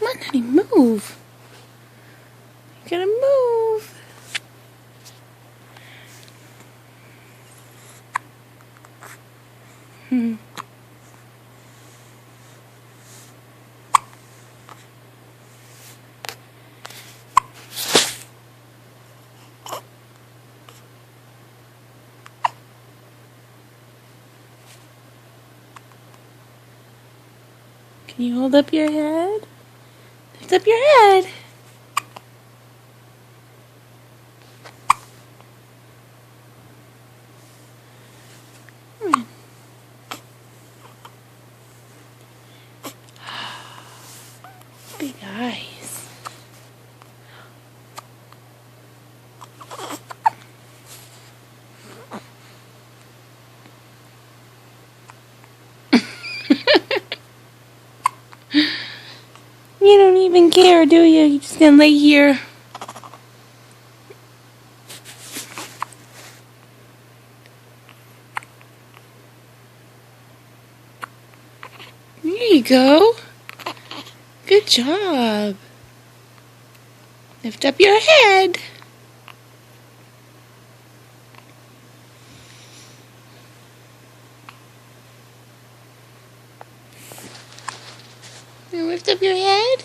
Come on, honey, move. You gotta move. Can you hold up your head? Lift up your head. Come on. Big eyes. You don't even care, do you? You're just gonna lay here. There you go. Good job. Lift up your head. Lift up your head.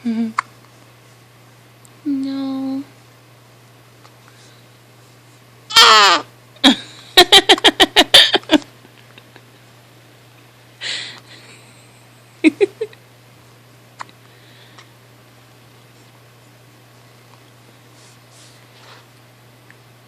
Mm-hmm.